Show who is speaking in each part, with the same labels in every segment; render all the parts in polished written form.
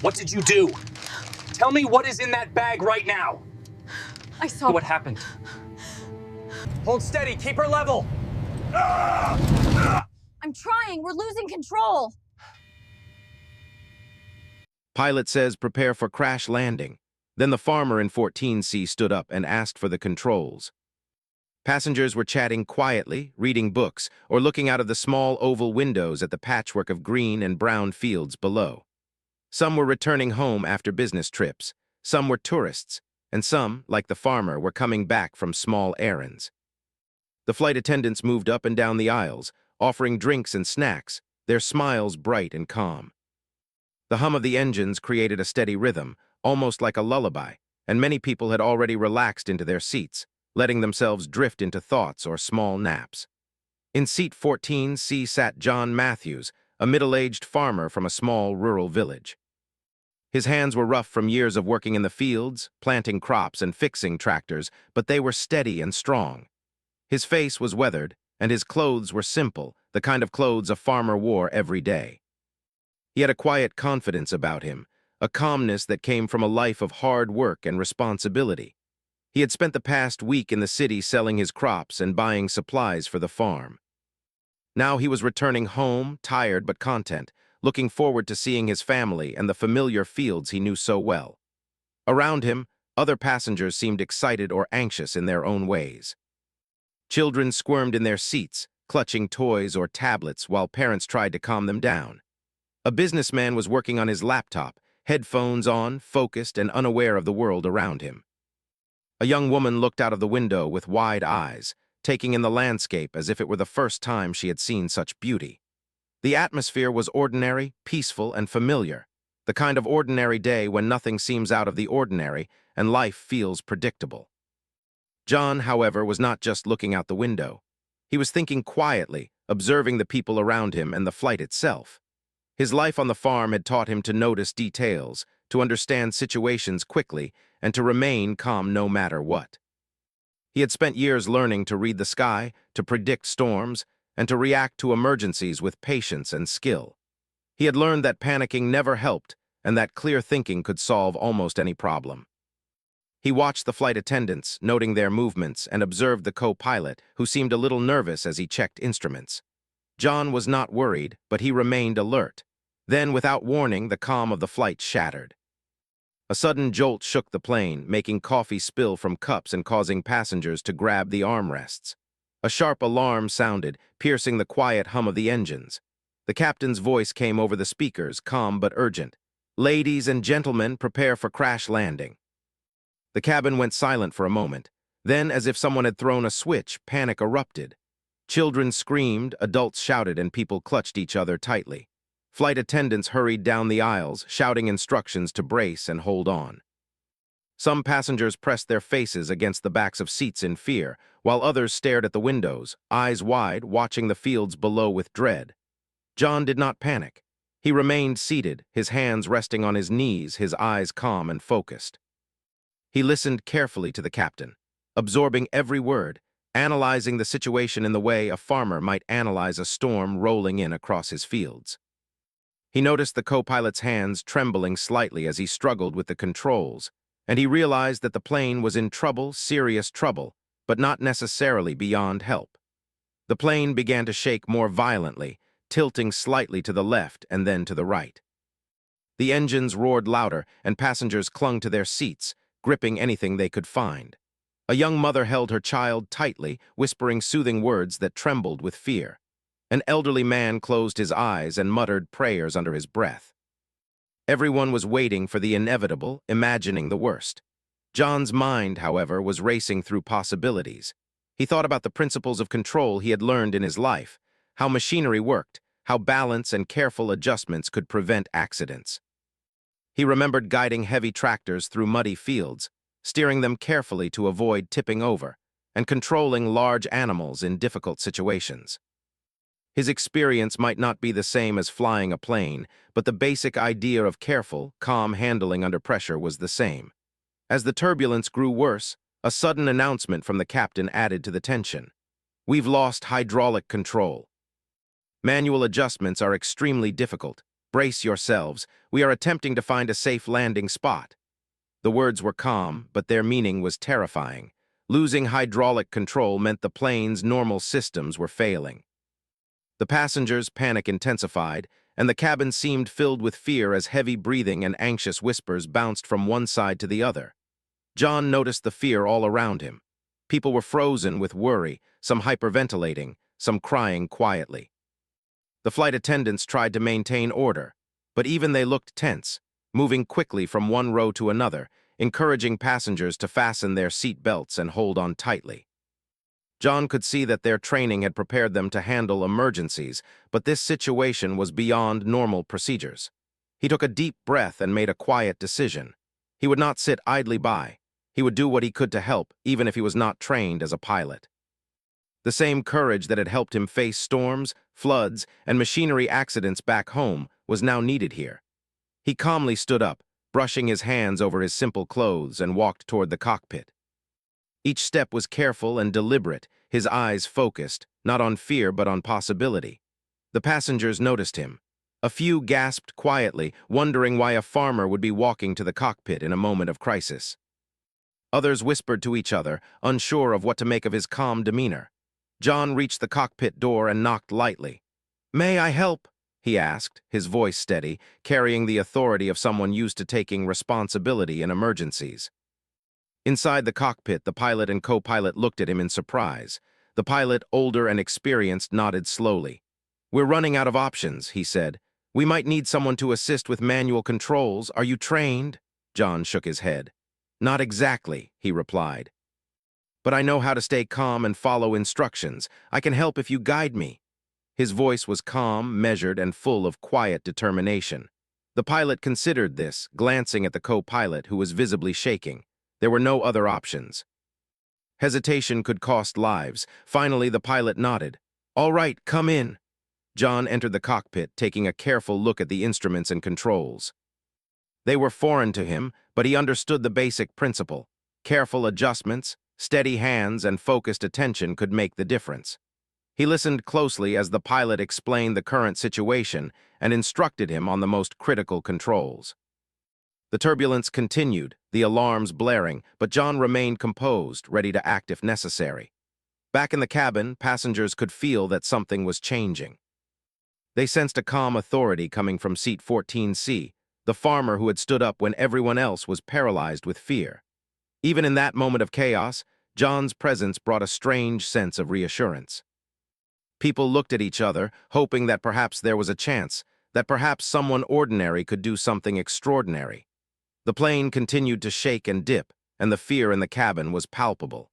Speaker 1: What did you do? Tell me what is in that bag right now.
Speaker 2: I saw...
Speaker 1: What happened? Hold steady, keep her level.
Speaker 2: I'm trying, we're losing control.
Speaker 3: Pilot says prepare for crash landing. Then the farmer in 14C stood up and asked for the controls. Passengers were chatting quietly, reading books, or looking out of the small oval windows at the patchwork of green and brown fields below. Some were returning home after business trips, some were tourists, and some, like the farmer, were coming back from small errands. The flight attendants moved up and down the aisles, offering drinks and snacks, their smiles bright and calm. The hum of the engines created a steady rhythm, almost like a lullaby, and many people had already relaxed into their seats, letting themselves drift into thoughts or small naps. In seat 14C sat John Matthews, a middle-aged farmer from a small rural village. His hands were rough from years of working in the fields, planting crops and fixing tractors, but they were steady and strong. His face was weathered, and his clothes were simple, the kind of clothes a farmer wore every day. He had a quiet confidence about him, a calmness that came from a life of hard work and responsibility. He had spent the past week in the city selling his crops and buying supplies for the farm. Now he was returning home, tired but content, looking forward to seeing his family and the familiar fields he knew so well. Around him, other passengers seemed excited or anxious in their own ways. Children squirmed in their seats, clutching toys or tablets while parents tried to calm them down. A businessman was working on his laptop, headphones on, focused and unaware of the world around him. A young woman looked out of the window with wide eyes, taking in the landscape as if it were the first time she had seen such beauty. The atmosphere was ordinary, peaceful, and familiar, the kind of ordinary day when nothing seems out of the ordinary and life feels predictable. John, however, was not just looking out the window. He was thinking quietly, observing the people around him and the flight itself. His life on the farm had taught him to notice details, to understand situations quickly, and to remain calm no matter what. He had spent years learning to read the sky, to predict storms, and to react to emergencies with patience and skill. He had learned that panicking never helped, and that clear thinking could solve almost any problem. He watched the flight attendants, noting their movements, and observed the co-pilot, who seemed a little nervous as he checked instruments. John was not worried, but he remained alert. Then, without warning, the calm of the flight shattered. A sudden jolt shook the plane, making coffee spill from cups and causing passengers to grab the armrests. A sharp alarm sounded, piercing the quiet hum of the engines. The captain's voice came over the speakers, calm but urgent. "Ladies and gentlemen, prepare for crash landing." The cabin went silent for a moment. Then, as if someone had thrown a switch, panic erupted. Children screamed, adults shouted, and people clutched each other tightly. Flight attendants hurried down the aisles, shouting instructions to brace and hold on. Some passengers pressed their faces against the backs of seats in fear, while others stared at the windows, eyes wide, watching the fields below with dread. John did not panic. He remained seated, his hands resting on his knees, his eyes calm and focused. He listened carefully to the captain, absorbing every word, analyzing the situation in the way a farmer might analyze a storm rolling in across his fields. He noticed the co-pilot's hands trembling slightly as he struggled with the controls, and he realized that the plane was in trouble, serious trouble, but not necessarily beyond help. The plane began to shake more violently, tilting slightly to the left and then to the right. The engines roared louder, and passengers clung to their seats, gripping anything they could find. A young mother held her child tightly, whispering soothing words that trembled with fear. An elderly man closed his eyes and muttered prayers under his breath. Everyone was waiting for the inevitable, imagining the worst. John's mind, however, was racing through possibilities. He thought about the principles of control he had learned in his life, how machinery worked, how balance and careful adjustments could prevent accidents. He remembered guiding heavy tractors through muddy fields, steering them carefully to avoid tipping over, and controlling large animals in difficult situations. His experience might not be the same as flying a plane, but the basic idea of careful, calm handling under pressure was the same. As the turbulence grew worse, a sudden announcement from the captain added to the tension. "We've lost hydraulic control." Manual adjustments are extremely difficult, Brace yourselves. We are attempting to find a safe landing spot." The words were calm, but their meaning was terrifying. Losing hydraulic control meant the plane's normal systems were failing. The passengers' panic intensified, and the cabin seemed filled with fear as heavy breathing and anxious whispers bounced from one side to the other. John noticed the fear all around him. People were frozen with worry, some hyperventilating, some crying quietly. The flight attendants tried to maintain order, but even they looked tense, moving quickly from one row to another, encouraging passengers to fasten their seat belts and hold on tightly. John could see that their training had prepared them to handle emergencies, but this situation was beyond normal procedures. He took a deep breath and made a quiet decision. He would not sit idly by. He would do what he could to help, even if he was not trained as a pilot. The same courage that had helped him face storms, floods, and machinery accidents back home was now needed here. He calmly stood up, brushing his hands over his simple clothes, and walked toward the cockpit. Each step was careful and deliberate, his eyes focused, not on fear but on possibility. The passengers noticed him. A few gasped quietly, wondering why a farmer would be walking to the cockpit in a moment of crisis. Others whispered to each other, unsure of what to make of his calm demeanor. John reached the cockpit door and knocked lightly. "May I help?" he asked, his voice steady, carrying the authority of someone used to taking responsibility in emergencies. Inside the cockpit, the pilot and co-pilot looked at him in surprise. The pilot, older and experienced, nodded slowly. "We're running out of options," he said. "We might need someone to assist with manual controls. Are you trained?" John shook his head. "Not exactly," he replied. "But I know how to stay calm and follow instructions. I can help if you guide me." His voice was calm, measured, and full of quiet determination. The pilot considered this, glancing at the co-pilot, who was visibly shaking. There were no other options. Hesitation could cost lives. Finally, the pilot nodded. "All right, come in." John entered the cockpit, taking a careful look at the instruments and controls. They were foreign to him, but he understood the basic principle. Careful adjustments, steady hands, and focused attention could make the difference. He listened closely as the pilot explained the current situation and instructed him on the most critical controls. The turbulence continued, the alarms blaring, but John remained composed, ready to act if necessary. Back in the cabin, passengers could feel that something was changing. They sensed a calm authority coming from seat 14C, the farmer who had stood up when everyone else was paralyzed with fear. Even in that moment of chaos, John's presence brought a strange sense of reassurance. People looked at each other, hoping that perhaps there was a chance, that perhaps someone ordinary could do something extraordinary. The plane continued to shake and dip, and the fear in the cabin was palpable.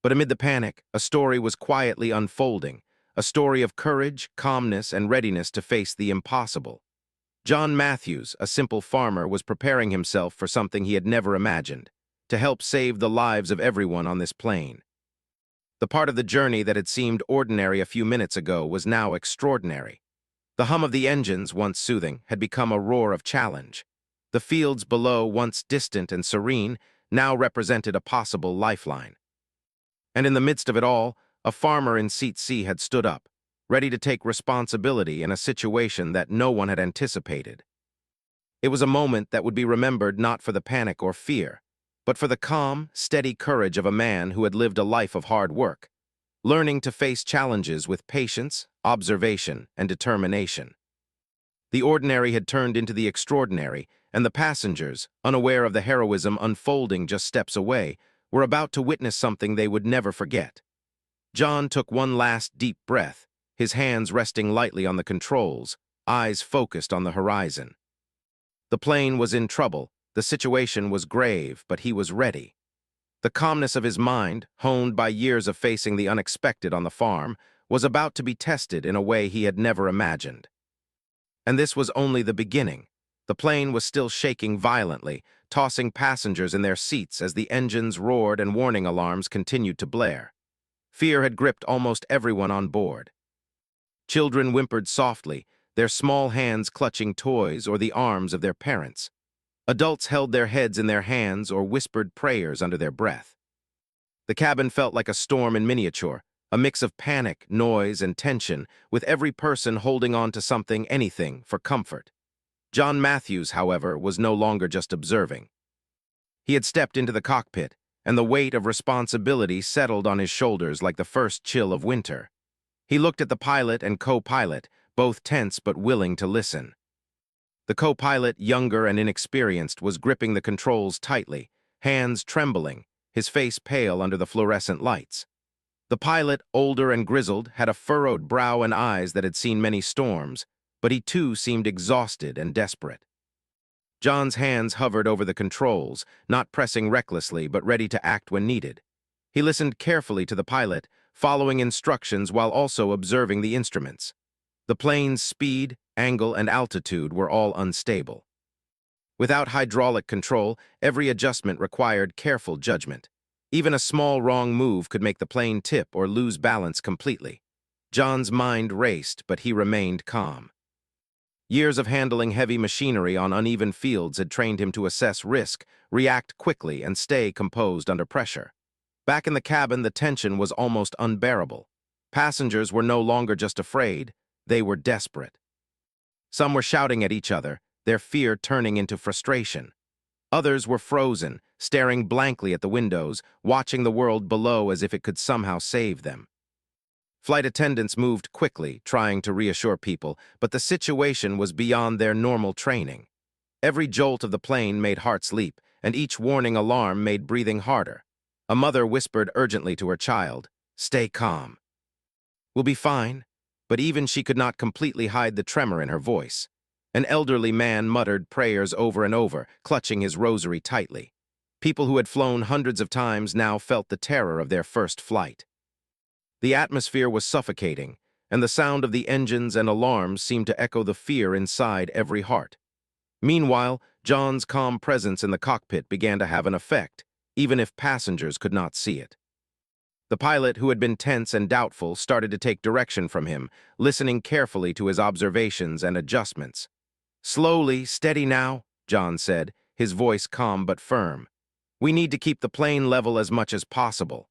Speaker 3: But amid the panic, a story was quietly unfolding, a story of courage, calmness, and readiness to face the impossible. John Matthews, a simple farmer, was preparing himself for something he had never imagined, to help save the lives of everyone on this plane. The part of the journey that had seemed ordinary a few minutes ago was now extraordinary. The hum of the engines, once soothing, had become a roar of challenge. The fields below, once distant and serene, now represented a possible lifeline. And in the midst of it all, a farmer in seat C had stood up, ready to take responsibility in a situation that no one had anticipated. It was a moment that would be remembered not for the panic or fear, but for the calm, steady courage of a man who had lived a life of hard work, learning to face challenges with patience, observation, and determination. The ordinary had turned into the extraordinary, and the passengers, unaware of the heroism unfolding just steps away, were about to witness something they would never forget. John took one last deep breath, his hands resting lightly on the controls, eyes focused on the horizon. The plane was in trouble, the situation was grave, but he was ready. The calmness of his mind, honed by years of facing the unexpected on the farm, was about to be tested in a way he had never imagined. And this was only the beginning. The plane was still shaking violently, tossing passengers in their seats as the engines roared and warning alarms continued to blare. Fear had gripped almost everyone on board. Children whimpered softly, their small hands clutching toys or the arms of their parents. Adults held their heads in their hands or whispered prayers under their breath. The cabin felt like a storm in miniature, a mix of panic, noise, and tension, with every person holding on to something, anything, for comfort. John Matthews, however, was no longer just observing. He had stepped into the cockpit, and the weight of responsibility settled on his shoulders like the first chill of winter. He looked at the pilot and co-pilot, both tense but willing to listen. The co-pilot, younger and inexperienced, was gripping the controls tightly, hands trembling, his face pale under the fluorescent lights. The pilot, older and grizzled, had a furrowed brow and eyes that had seen many storms, but he too seemed exhausted and desperate. John's hands hovered over the controls, not pressing recklessly but ready to act when needed. He listened carefully to the pilot, following instructions while also observing the instruments. The plane's speed, angle, and altitude were all unstable. Without hydraulic control, every adjustment required careful judgment. Even a small wrong move could make the plane tip or lose balance completely. John's mind raced, but he remained calm. Years of handling heavy machinery on uneven fields had trained him to assess risk, react quickly, and stay composed under pressure. Back in the cabin, the tension was almost unbearable. Passengers were no longer just afraid, they were desperate. Some were shouting at each other, their fear turning into frustration. Others were frozen, staring blankly at the windows, watching the world below as if it could somehow save them. Flight attendants moved quickly, trying to reassure people, but the situation was beyond their normal training. Every jolt of the plane made hearts leap, and each warning alarm made breathing harder. A mother whispered urgently to her child, "Stay calm." "We'll be fine," but even she could not completely hide the tremor in her voice. An elderly man muttered prayers over and over, clutching his rosary tightly. People who had flown hundreds of times now felt the terror of their first flight. The atmosphere was suffocating, and the sound of the engines and alarms seemed to echo the fear inside every heart. Meanwhile, John's calm presence in the cockpit began to have an effect, even if passengers could not see it. The pilot, who had been tense and doubtful, started to take direction from him, listening carefully to his observations and adjustments. "Slowly, steady now," John said, his voice calm but firm. "We need to keep the plane level as much as possible.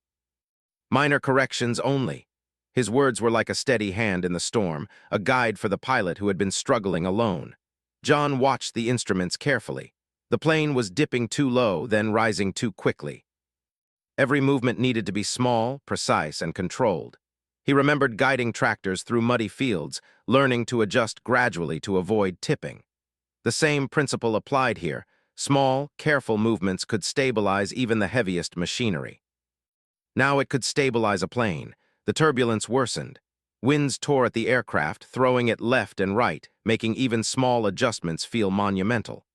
Speaker 3: Minor corrections only." His words were like a steady hand in the storm, a guide for the pilot who had been struggling alone. John watched the instruments carefully. The plane was dipping too low, then rising too quickly. Every movement needed to be small, precise, and controlled. He remembered guiding tractors through muddy fields, learning to adjust gradually to avoid tipping. The same principle applied here. Small, careful movements could stabilize even the heaviest machinery. Now it could stabilize a plane. The turbulence worsened. Winds tore at the aircraft, throwing it left and right, making even small adjustments feel monumental.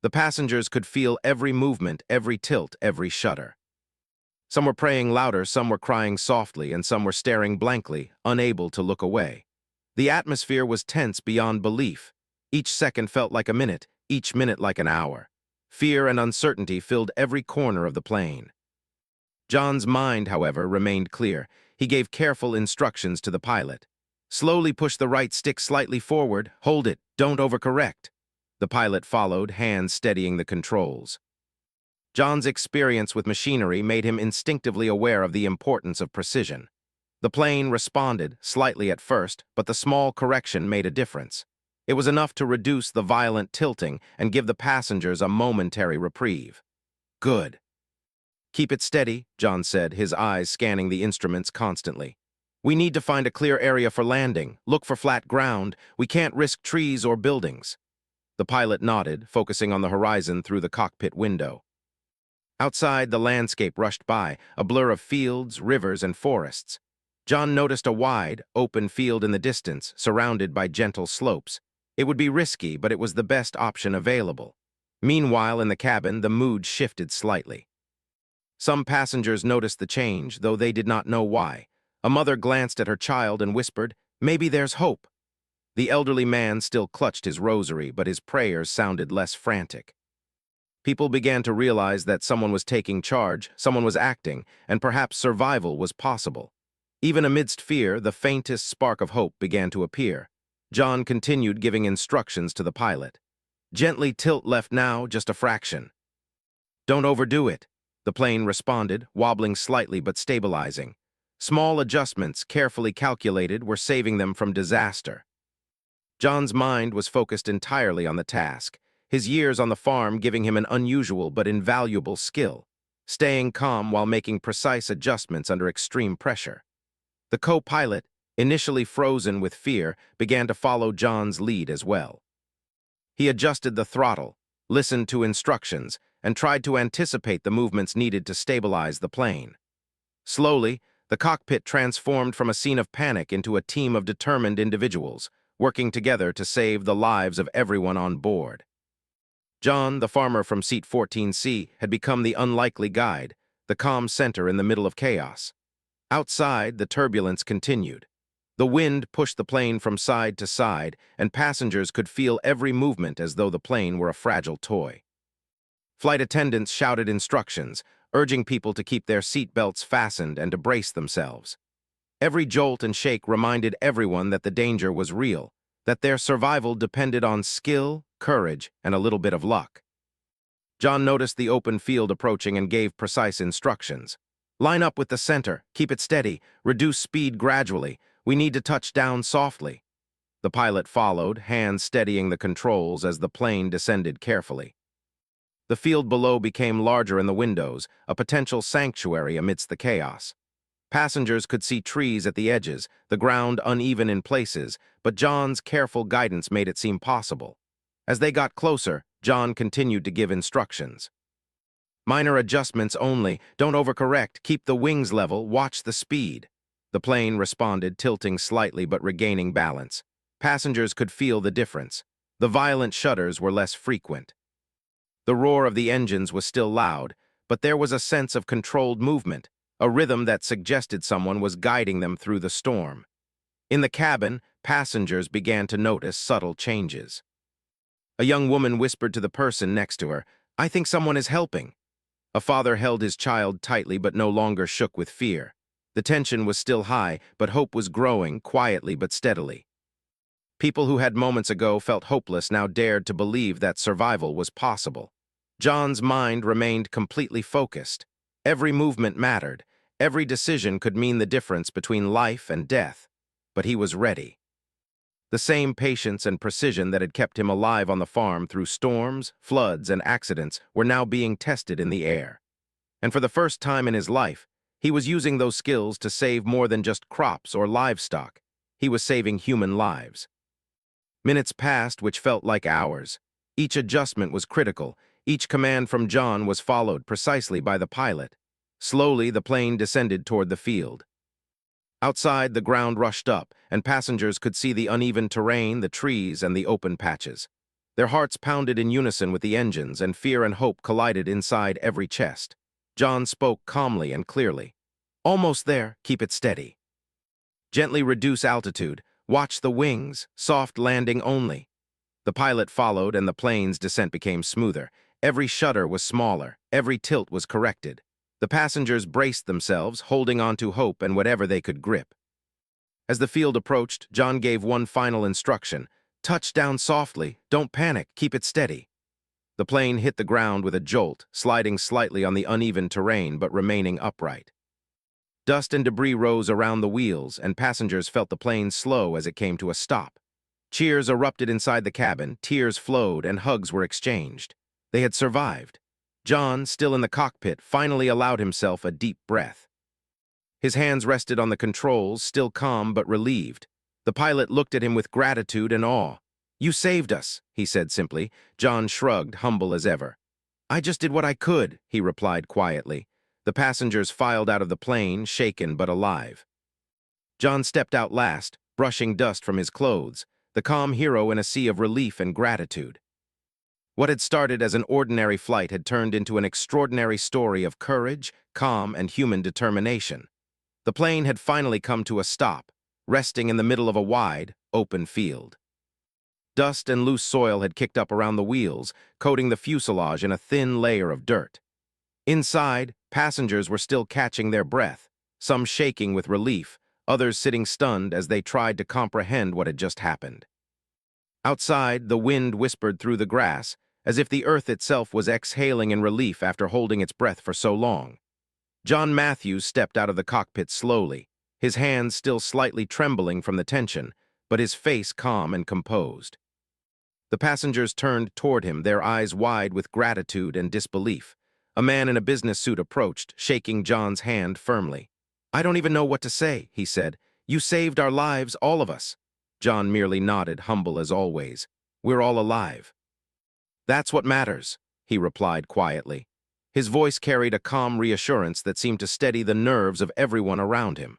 Speaker 3: The passengers could feel every movement, every tilt, every shudder. Some were praying louder, some were crying softly, and some were staring blankly, unable to look away. The atmosphere was tense beyond belief. Each second felt like a minute, each minute like an hour. Fear and uncertainty filled every corner of the plane. John's mind, however, remained clear. He gave careful instructions to the pilot. "Slowly push the right stick slightly forward. Hold it. Don't overcorrect." The pilot followed, hands steadying the controls. John's experience with machinery made him instinctively aware of the importance of precision. The plane responded, slightly at first, but the small correction made a difference. It was enough to reduce the violent tilting and give the passengers a momentary reprieve. "Good. Keep it steady," John said, his eyes scanning the instruments constantly. "We need to find a clear area for landing. Look for flat ground. We can't risk trees or buildings." The pilot nodded, focusing on the horizon through the cockpit window. Outside, the landscape rushed by, a blur of fields, rivers, and forests. John noticed a wide, open field in the distance, surrounded by gentle slopes. It would be risky, but it was the best option available. Meanwhile, in the cabin, the mood shifted slightly. Some passengers noticed the change, though they did not know why. A mother glanced at her child and whispered, "Maybe there's hope." The elderly man still clutched his rosary, but his prayers sounded less frantic. People began to realize that someone was taking charge, someone was acting, and perhaps survival was possible. Even amidst fear, the faintest spark of hope began to appear. John continued giving instructions to the pilot. "Gently tilt left now, just a fraction." "Don't overdo it," the plane responded, wobbling slightly but stabilizing. Small adjustments, carefully calculated, were saving them from disaster. John's mind was focused entirely on the task, his years on the farm giving him an unusual but invaluable skill, staying calm while making precise adjustments under extreme pressure. The co-pilot, initially frozen with fear, began to follow John's lead as well. He adjusted the throttle, listened to instructions, and tried to anticipate the movements needed to stabilize the plane. Slowly, the cockpit transformed from a scene of panic into a team of determined individuals, working together to save the lives of everyone on board. John, the farmer from seat 14C, had become the unlikely guide, the calm center in the middle of chaos. Outside, the turbulence continued. The wind pushed the plane from side to side, and passengers could feel every movement as though the plane were a fragile toy. Flight attendants shouted instructions, urging people to keep their seat belts fastened and to brace themselves. Every jolt and shake reminded everyone that the danger was real, that their survival depended on skill, courage, and a little bit of luck. John noticed the open field approaching and gave precise instructions. "Line up with the center, keep it steady, reduce speed gradually. We need to touch down softly." The pilot followed, hands steadying the controls as the plane descended carefully. The field below became larger in the windows, a potential sanctuary amidst the chaos. Passengers could see trees at the edges, the ground uneven in places, but John's careful guidance made it seem possible. As they got closer, John continued to give instructions. "Minor adjustments only, don't overcorrect, keep the wings level, watch the speed." The plane responded, tilting slightly but regaining balance. Passengers could feel the difference. The violent shudders were less frequent. The roar of the engines was still loud, but there was a sense of controlled movement, a rhythm that suggested someone was guiding them through the storm. In the cabin, passengers began to notice subtle changes. A young woman whispered to the person next to her, "I think someone is helping." A father held his child tightly but no longer shook with fear. The tension was still high, but hope was growing, quietly but steadily. People who had moments ago felt hopeless now dared to believe that survival was possible. John's mind remained completely focused. Every movement mattered. Every decision could mean the difference between life and death. But he was ready. The same patience and precision that had kept him alive on the farm through storms, floods, and accidents were now being tested in the air. And for the first time in his life, he was using those skills to save more than just crops or livestock. He was saving human lives. Minutes passed which felt like hours. Each adjustment was critical. Each command from John was followed precisely by the pilot. Slowly, the plane descended toward the field. Outside, the ground rushed up, and passengers could see the uneven terrain, the trees, and the open patches. Their hearts pounded in unison with the engines, and fear and hope collided inside every chest. John spoke calmly and clearly. "Almost there, keep it steady. Gently reduce altitude, watch the wings, soft landing only." The pilot followed, and the plane's descent became smoother. Every shudder was smaller, every tilt was corrected. The passengers braced themselves, holding on to hope and whatever they could grip. As the field approached, John gave one final instruction. "Touch down softly, don't panic, keep it steady." The plane hit the ground with a jolt, sliding slightly on the uneven terrain but remaining upright. Dust and debris rose around the wheels, and passengers felt the plane slow as it came to a stop. Cheers erupted inside the cabin, tears flowed, and hugs were exchanged. They had survived. John, still in the cockpit, finally allowed himself a deep breath. His hands rested on the controls, still calm but relieved. The pilot looked at him with gratitude and awe. "You saved us," he said simply. John shrugged, humble as ever. "I just did what I could," he replied quietly. The passengers filed out of the plane, shaken but alive. John stepped out last, brushing dust from his clothes, the calm hero in a sea of relief and gratitude. What had started as an ordinary flight had turned into an extraordinary story of courage, calm, and human determination. The plane had finally come to a stop, resting in the middle of a wide, open field. Dust and loose soil had kicked up around the wheels, coating the fuselage in a thin layer of dirt. Inside, passengers were still catching their breath, some shaking with relief, others sitting stunned as they tried to comprehend what had just happened. Outside, the wind whispered through the grass, as if the earth itself was exhaling in relief after holding its breath for so long. John Matthews stepped out of the cockpit slowly, his hands still slightly trembling from the tension, but his face calm and composed. The passengers turned toward him, their eyes wide with gratitude and disbelief. A man in a business suit approached, shaking John's hand firmly. "I don't even know what to say," he said. "You saved our lives, all of us." John merely nodded, humble as always. "We're all alive." "That's what matters," he replied quietly. His voice carried a calm reassurance that seemed to steady the nerves of everyone around him.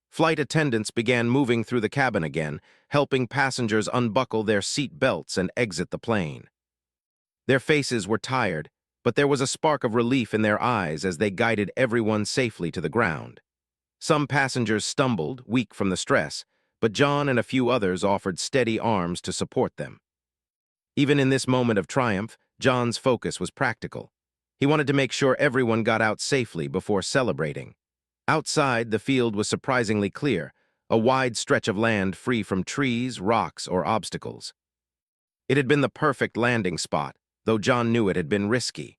Speaker 3: Flight attendants began moving through the cabin again, helping passengers unbuckle their seat belts and exit the plane. Their faces were tired, but there was a spark of relief in their eyes as they guided everyone safely to the ground. Some passengers stumbled, weak from the stress, but John and a few others offered steady arms to support them. Even in this moment of triumph, John's focus was practical. He wanted to make sure everyone got out safely before celebrating. Outside, the field was surprisingly clear, a wide stretch of land free from trees, rocks, or obstacles. It had been the perfect landing spot, though John knew it had been risky.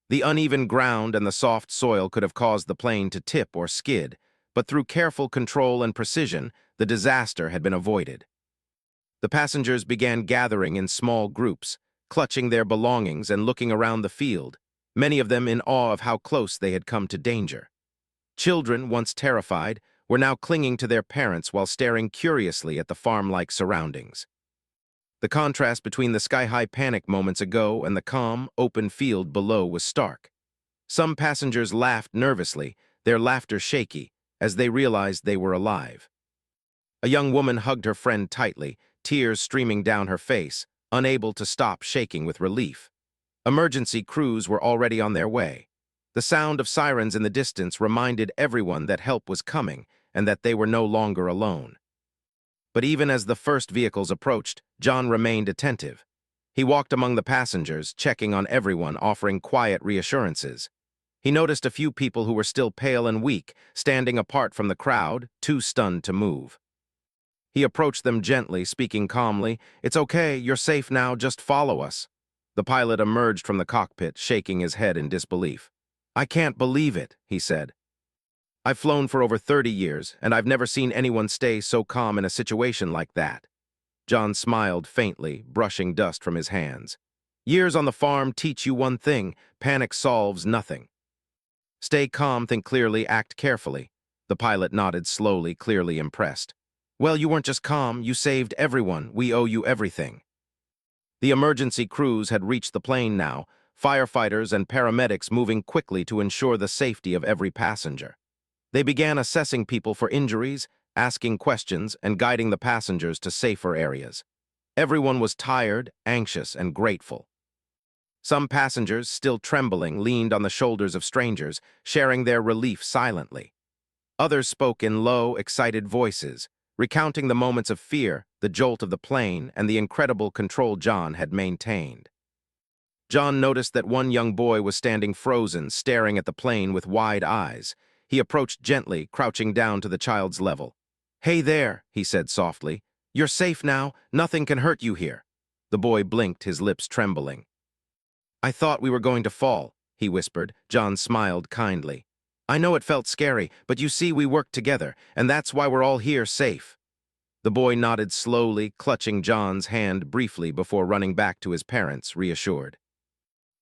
Speaker 3: The uneven ground and the soft soil could have caused the plane to tip or skid, but through careful control and precision, the disaster had been avoided. The passengers began gathering in small groups, clutching their belongings and looking around the field, many of them in awe of how close they had come to danger. Children, once terrified, were now clinging to their parents while staring curiously at the farm-like surroundings. The contrast between the sky-high panic moments ago and the calm, open field below was stark. Some passengers laughed nervously, their laughter shaky, as they realized they were alive. A young woman hugged her friend tightly, tears streaming down her face, unable to stop shaking with relief. Emergency crews were already on their way. The sound of sirens in the distance reminded everyone that help was coming and that they were no longer alone. But even as the first vehicles approached, John remained attentive. He walked among the passengers, checking on everyone, offering quiet reassurances. He noticed a few people who were still pale and weak, standing apart from the crowd, too stunned to move. He approached them gently, speaking calmly. "It's okay, you're safe now, just follow us." The pilot emerged from the cockpit, shaking his head in disbelief. "I can't believe it," he said. "I've flown for over 30 years, and I've never seen anyone stay so calm in a situation like that." John smiled faintly, brushing dust from his hands. "Years on the farm teach you one thing: panic solves nothing. Stay calm, think clearly, act carefully." The pilot nodded slowly, clearly impressed. "Well, you weren't just calm, you saved everyone. We owe you everything." The emergency crews had reached the plane now, firefighters and paramedics moving quickly to ensure the safety of every passenger. They began assessing people for injuries, asking questions, and guiding the passengers to safer areas. Everyone was tired, anxious, and grateful. Some passengers, still trembling, leaned on the shoulders of strangers, sharing their relief silently. Others spoke in low, excited voices, recounting the moments of fear, the jolt of the plane, and the incredible control John had maintained. John noticed that one young boy was standing frozen, staring at the plane with wide eyes. He approached gently, crouching down to the child's level. "Hey there," he said softly. "You're safe now. Nothing can hurt you here." The boy blinked, his lips trembling. "I thought we were going to fall," he whispered. John smiled kindly. "I know it felt scary, but you see, we worked together, and that's why we're all here safe." The boy nodded slowly, clutching John's hand briefly before running back to his parents, reassured.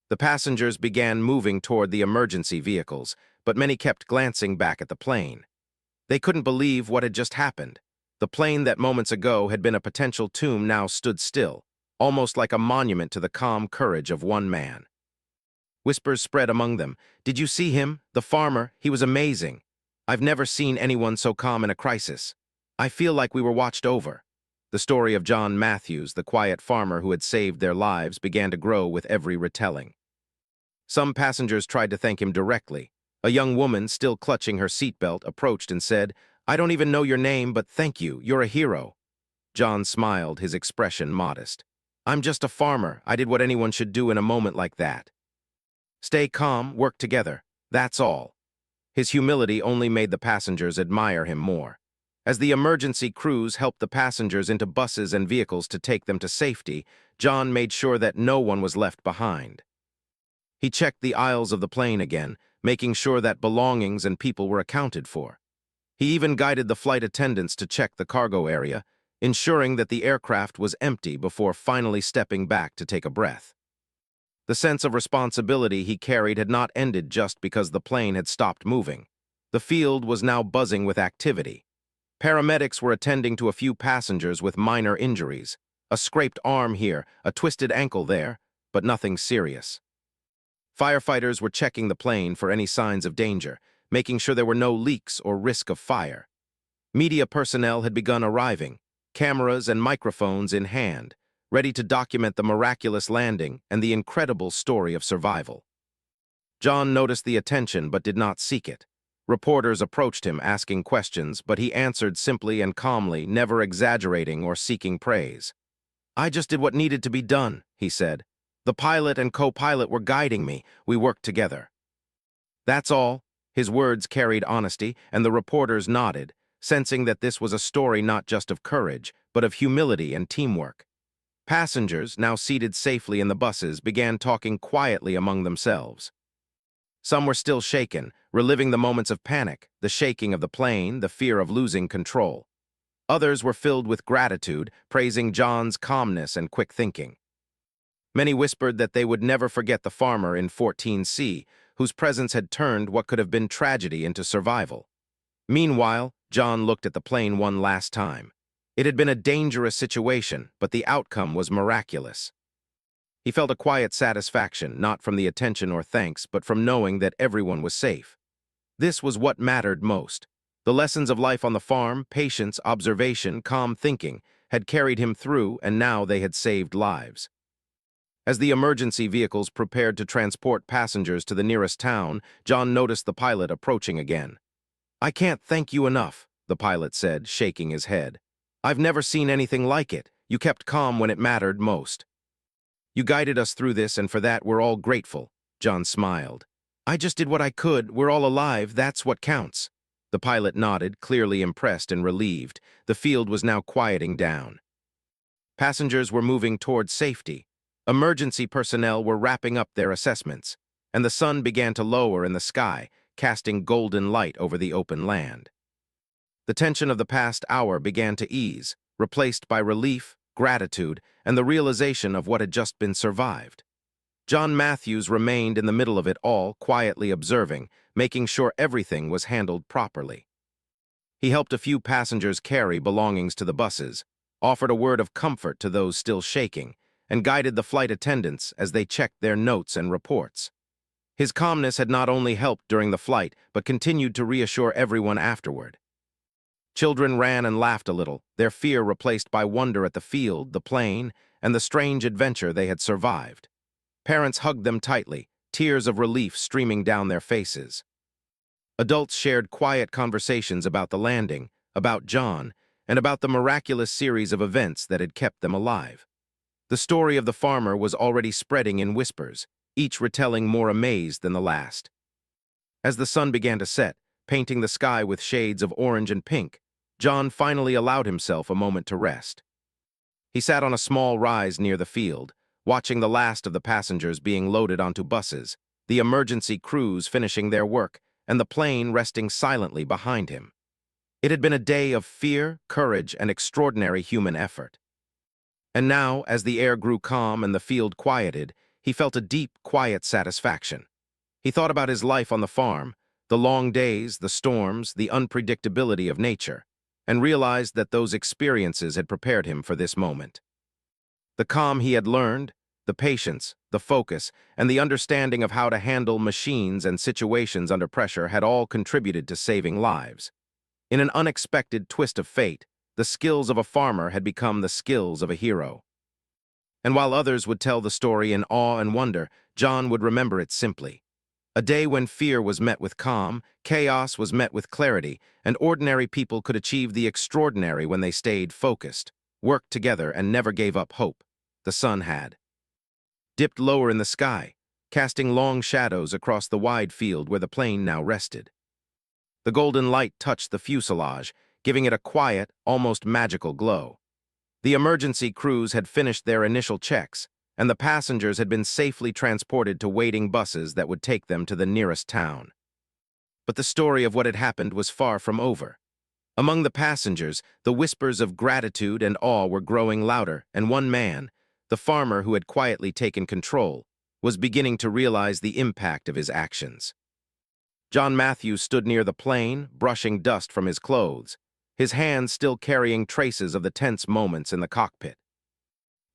Speaker 3: The passengers began moving toward the emergency vehicles, but many kept glancing back at the plane. They couldn't believe what had just happened. The plane that moments ago had been a potential tomb now stood still, almost like a monument to the calm courage of one man. Whispers spread among them. "Did you see him? The farmer? He was amazing. I've never seen anyone so calm in a crisis. I feel like we were watched over." The story of John Matthews, the quiet farmer who had saved their lives, began to grow with every retelling. Some passengers tried to thank him directly. A young woman, still clutching her seatbelt, approached and said, "I don't even know your name, but thank you. You're a hero." John smiled, his expression modest. "I'm just a farmer. I did what anyone should do in a moment like that. Stay calm, work together. That's all." His humility only made the passengers admire him more. As the emergency crews helped the passengers into buses and vehicles to take them to safety, John made sure that no one was left behind. He checked the aisles of the plane again, making sure that belongings and people were accounted for. He even guided the flight attendants to check the cargo area, ensuring that the aircraft was empty before finally stepping back to take a breath. The sense of responsibility he carried had not ended just because the plane had stopped moving. The field was now buzzing with activity. Paramedics were attending to a few passengers with minor injuries, a scraped arm here, a twisted ankle there, but nothing serious. Firefighters were checking the plane for any signs of danger, making sure there were no leaks or risk of fire. Media personnel had begun arriving, cameras and microphones in hand, ready to document the miraculous landing and the incredible story of survival. John noticed the attention but did not seek it. Reporters approached him asking questions, but he answered simply and calmly, never exaggerating or seeking praise. "I just did what needed to be done," he said. "The pilot and co-pilot were guiding me. We worked together." That's all. His words carried honesty, and the reporters nodded, sensing that this was a story not just of courage, but of humility and teamwork. Passengers, now seated safely in the buses, began talking quietly among themselves. Some were still shaken, reliving the moments of panic, the shaking of the plane, the fear of losing control. Others were filled with gratitude, praising John's calmness and quick thinking. Many whispered that they would never forget the farmer in 14C, whose presence had turned what could have been tragedy into survival. Meanwhile, John looked at the plane one last time. It had been a dangerous situation, but the outcome was miraculous. He felt a quiet satisfaction, not from the attention or thanks, but from knowing that everyone was safe. This was what mattered most. The lessons of life on the farm, patience, observation, calm thinking, had carried him through, and now they had saved lives. As the emergency vehicles prepared to transport passengers to the nearest town, John noticed the pilot approaching again. "I can't thank you enough," the pilot said, shaking his head. "I've never seen anything like it. You kept calm when it mattered most. You guided us through this, and for that we're all grateful." John smiled. "I just did what I could. We're all alive. That's what counts." The pilot nodded, clearly impressed and relieved. The field was now quieting down. Passengers were moving towards safety. Emergency personnel were wrapping up their assessments, and the sun began to lower in the sky, casting golden light over the open land. The tension of the past hour began to ease, replaced by relief, gratitude, and the realization of what had just been survived. John Matthews remained in the middle of it all, quietly observing, making sure everything was handled properly. He helped a few passengers carry belongings to the buses, offered a word of comfort to those still shaking, and guided the flight attendants as they checked their notes and reports. His calmness had not only helped during the flight, but continued to reassure everyone afterward. Children ran and laughed a little, their fear replaced by wonder at the field, the plane, and the strange adventure they had survived. Parents hugged them tightly, tears of relief streaming down their faces. Adults shared quiet conversations about the landing, about John, and about the miraculous series of events that had kept them alive. The story of the farmer was already spreading in whispers, each retelling more amazed than the last. As the sun began to set, painting the sky with shades of orange and pink, John finally allowed himself a moment to rest. He sat on a small rise near the field, watching the last of the passengers being loaded onto buses, the emergency crews finishing their work, and the plane resting silently behind him. It had been a day of fear, courage, and extraordinary human effort. And now, as the air grew calm and the field quieted, he felt a deep, quiet satisfaction. He thought about his life on the farm, the long days, the storms, the unpredictability of nature, and realized that those experiences had prepared him for this moment. The calm he had learned, the patience, the focus, and the understanding of how to handle machines and situations under pressure had all contributed to saving lives. In an unexpected twist of fate, the skills of a farmer had become the skills of a hero. And while others would tell the story in awe and wonder, John would remember it simply. A day when fear was met with calm, chaos was met with clarity, and ordinary people could achieve the extraordinary when they stayed focused, worked together, and never gave up hope. The sun had dipped lower in the sky, casting long shadows across the wide field where the plane now rested. The golden light touched the fuselage, giving it a quiet, almost magical glow. The emergency crews had finished their initial checks, and the passengers had been safely transported to waiting buses that would take them to the nearest town. But the story of what had happened was far from over. Among the passengers, the whispers of gratitude and awe were growing louder, and one man, the farmer who had quietly taken control, was beginning to realize the impact of his actions. John Matthews stood near the plane, brushing dust from his clothes, his hands still carrying traces of the tense moments in the cockpit.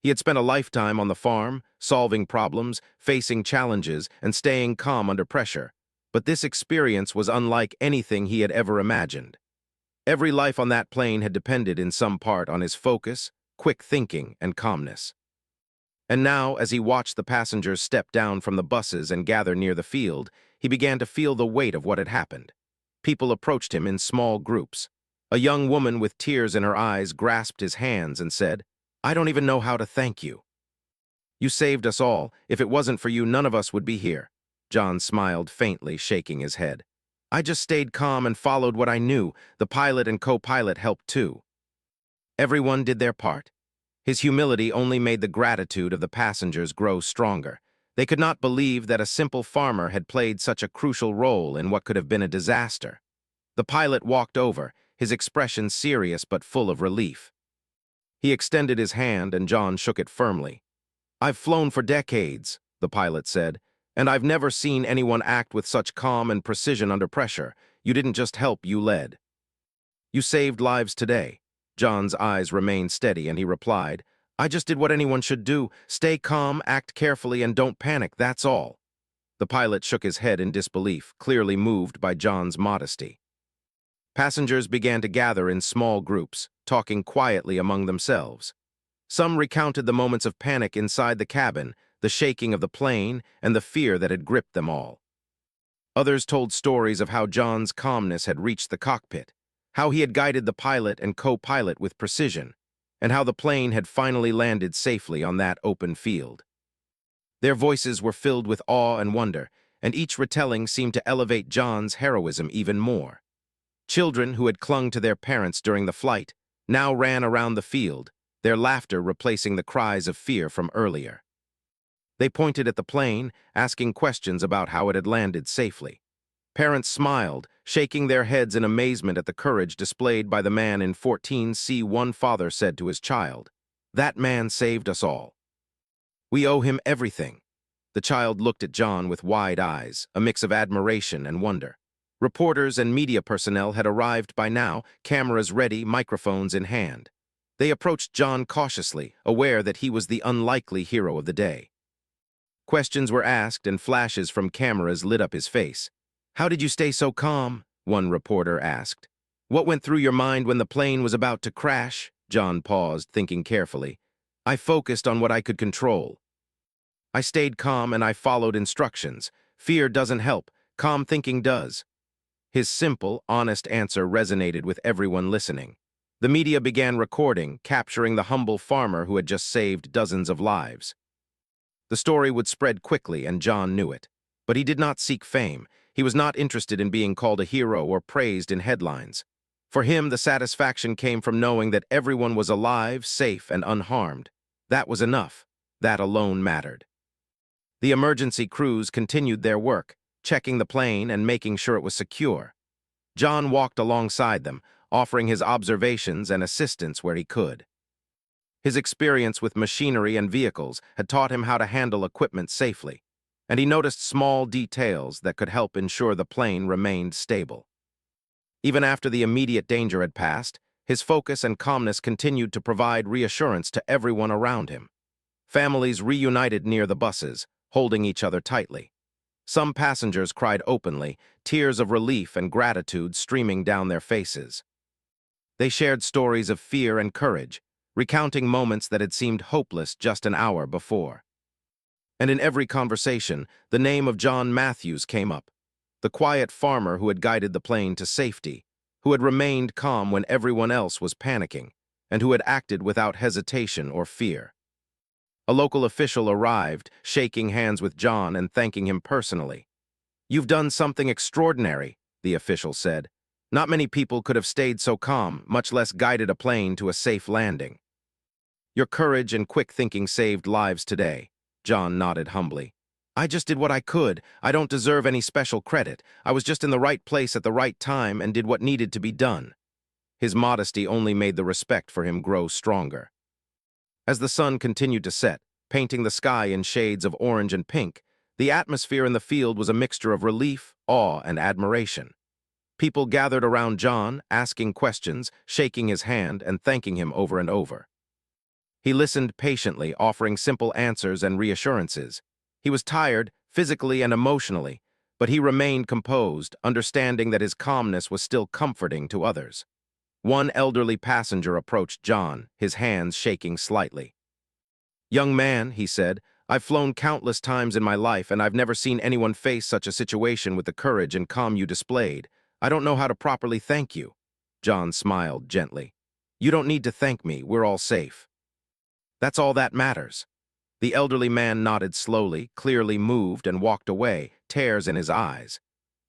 Speaker 3: He had spent a lifetime on the farm, solving problems, facing challenges, and staying calm under pressure, but this experience was unlike anything he had ever imagined. Every life on that plane had depended in some part on his focus, quick thinking, and calmness. And now, as he watched the passengers step down from the buses and gather near the field, he began to feel the weight of what had happened. People approached him in small groups. A young woman with tears in her eyes grasped his hands and said, "I don't even know how to thank you. You saved us all. If it wasn't for you, none of us would be here." John smiled faintly, shaking his head. "I just stayed calm and followed what I knew. The pilot and co-pilot helped too." Everyone did their part. His humility only made the gratitude of the passengers grow stronger. They could not believe that a simple farmer had played such a crucial role in what could have been a disaster. The pilot walked over, his expression serious but full of relief. He extended his hand and John shook it firmly. "I've flown for decades," the pilot said, "and I've never seen anyone act with such calm and precision under pressure. You didn't just help, you led. You saved lives today." John's eyes remained steady and he replied, "I just did what anyone should do. Stay calm, act carefully, and don't panic, that's all." The pilot shook his head in disbelief, clearly moved by John's modesty. Passengers began to gather in small groups, talking quietly among themselves. Some recounted the moments of panic inside the cabin, the shaking of the plane, and the fear that had gripped them all. Others told stories of how John's calmness had reached the cockpit, how he had guided the pilot and co-pilot with precision, and how the plane had finally landed safely on that open field. Their voices were filled with awe and wonder, and each retelling seemed to elevate John's heroism even more. Children who had clung to their parents during the flight now ran around the field, their laughter replacing the cries of fear from earlier. They pointed at the plane, asking questions about how it had landed safely. Parents smiled, shaking their heads in amazement at the courage displayed by the man in 14C. One father said to his child, "That man saved us all. We owe him everything." The child looked at John with wide eyes, a mix of admiration and wonder. Reporters and media personnel had arrived by now, cameras ready, microphones in hand. They approached John cautiously, aware that he was the unlikely hero of the day. Questions were asked and flashes from cameras lit up his face. "How did you stay so calm?" one reporter asked. "What went through your mind when the plane was about to crash?" John paused, thinking carefully. "I focused on what I could control. I stayed calm and I followed instructions. Fear doesn't help, calm thinking does." His simple, honest answer resonated with everyone listening. The media began recording, capturing the humble farmer who had just saved dozens of lives. The story would spread quickly, and John knew it. But he did not seek fame. He was not interested in being called a hero or praised in headlines. For him, the satisfaction came from knowing that everyone was alive, safe, and unharmed. That was enough. That alone mattered. The emergency crews continued their work, checking the plane and making sure it was secure. John walked alongside them, offering his observations and assistance where he could. His experience with machinery and vehicles had taught him how to handle equipment safely, and he noticed small details that could help ensure the plane remained stable. Even after the immediate danger had passed, his focus and calmness continued to provide reassurance to everyone around him. Families reunited near the buses, holding each other tightly. Some passengers cried openly, tears of relief and gratitude streaming down their faces. They shared stories of fear and courage, recounting moments that had seemed hopeless just an hour before. And in every conversation, the name of John Matthews came up, the quiet farmer who had guided the plane to safety, who had remained calm when everyone else was panicking, and who had acted without hesitation or fear. A local official arrived, shaking hands with John and thanking him personally. "You've done something extraordinary," the official said. "Not many people could have stayed so calm, much less guided a plane to a safe landing. Your courage and quick thinking saved lives today." John nodded humbly. "I just did what I could. I don't deserve any special credit. I was just in the right place at the right time and did what needed to be done." His modesty only made the respect for him grow stronger. As the sun continued to set, painting the sky in shades of orange and pink, the atmosphere in the field was a mixture of relief, awe, and admiration. People gathered around John, asking questions, shaking his hand, and thanking him over and over. He listened patiently, offering simple answers and reassurances. He was tired, physically and emotionally, but he remained composed, understanding that his calmness was still comforting to others. One elderly passenger approached John, his hands shaking slightly. "Young man," he said, "I've flown countless times in my life, and I've never seen anyone face such a situation with the courage and calm you displayed. I don't know how to properly thank you." John smiled gently. "You don't need to thank me, we're all safe." "That's all that matters." The elderly man nodded slowly, clearly moved, and walked away, tears in his eyes.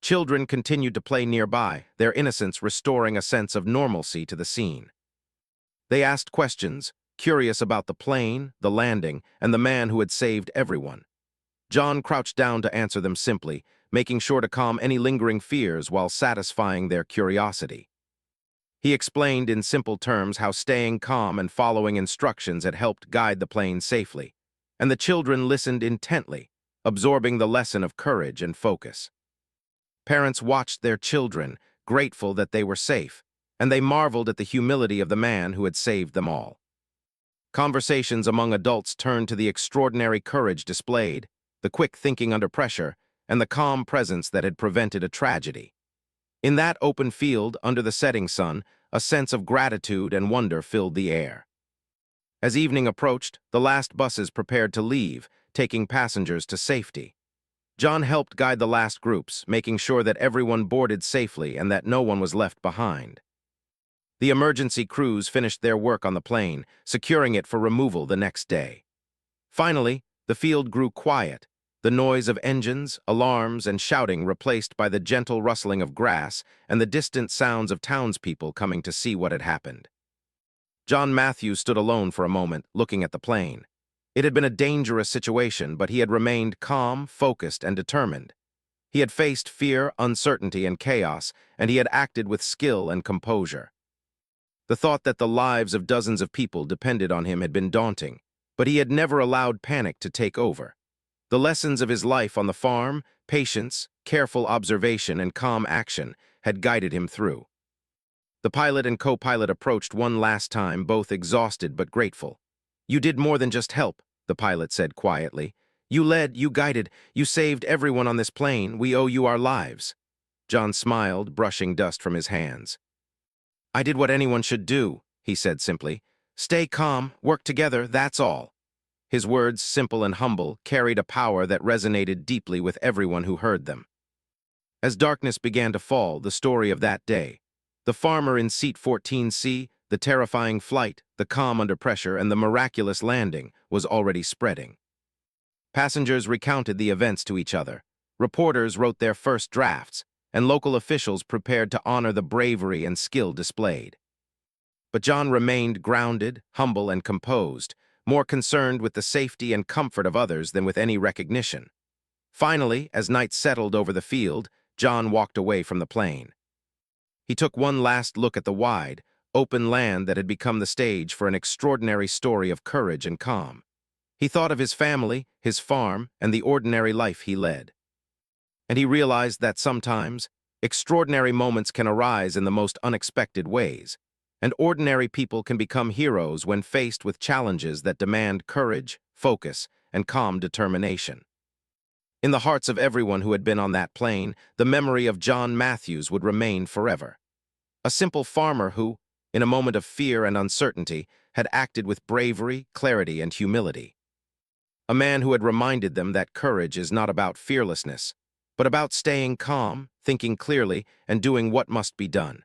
Speaker 3: Children continued to play nearby, their innocence restoring a sense of normalcy to the scene. They asked questions, curious about the plane, the landing, and the man who had saved everyone. John crouched down to answer them simply, making sure to calm any lingering fears while satisfying their curiosity. He explained in simple terms how staying calm and following instructions had helped guide the plane safely, and the children listened intently, absorbing the lesson of courage and focus. Parents watched their children, grateful that they were safe, and they marveled at the humility of the man who had saved them all. Conversations among adults turned to the extraordinary courage displayed, the quick thinking under pressure, and the calm presence that had prevented a tragedy. In that open field, under the setting sun, a sense of gratitude and wonder filled the air. As evening approached, the last buses prepared to leave, taking passengers to safety. John helped guide the last groups, making sure that everyone boarded safely and that no one was left behind. The emergency crews finished their work on the plane, securing it for removal the next day. Finally, the field grew quiet, the noise of engines, alarms, and shouting replaced by the gentle rustling of grass and the distant sounds of townspeople coming to see what had happened. John Matthews stood alone for a moment, looking at the plane. It had been a dangerous situation, but he had remained calm, focused, and determined. He had faced fear, uncertainty, and chaos, and he had acted with skill and composure. The thought that the lives of dozens of people depended on him had been daunting, but he had never allowed panic to take over. The lessons of his life on the farm, patience, careful observation, and calm action had guided him through. The pilot and co-pilot approached one last time, both exhausted but grateful. "You did more than just help," the pilot said quietly. "You led, you guided, you saved everyone on this plane. We owe you our lives." John smiled, brushing dust from his hands. "I did what anyone should do," he said simply. "Stay calm, work together, that's all." His words, simple and humble, carried a power that resonated deeply with everyone who heard them. As darkness began to fall, the story of that day, the farmer in seat 14C, the terrifying flight, the calm under pressure, and the miraculous landing was already spreading. Passengers recounted the events to each other. Reporters wrote their first drafts, and local officials prepared to honor the bravery and skill displayed. But John remained grounded, humble, and composed, more concerned with the safety and comfort of others than with any recognition. Finally, as night settled over the field, John walked away from the plane. He took one last look at the wide, open land that had become the stage for an extraordinary story of courage and calm. He thought of his family, his farm, and the ordinary life he led. And he realized that sometimes, extraordinary moments can arise in the most unexpected ways, and ordinary people can become heroes when faced with challenges that demand courage, focus, and calm determination. In the hearts of everyone who had been on that plane, the memory of John Matthews would remain forever. A simple farmer who, in a moment of fear and uncertainty, had acted with bravery, clarity, and humility. A man who had reminded them that courage is not about fearlessness, but about staying calm, thinking clearly, and doing what must be done.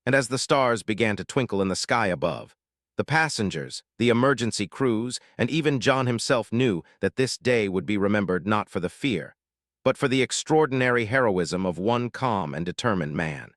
Speaker 3: And as the stars began to twinkle in the sky above, the passengers, the emergency crews, and even John himself knew that this day would be remembered not for the fear, but for the extraordinary heroism of one calm and determined man.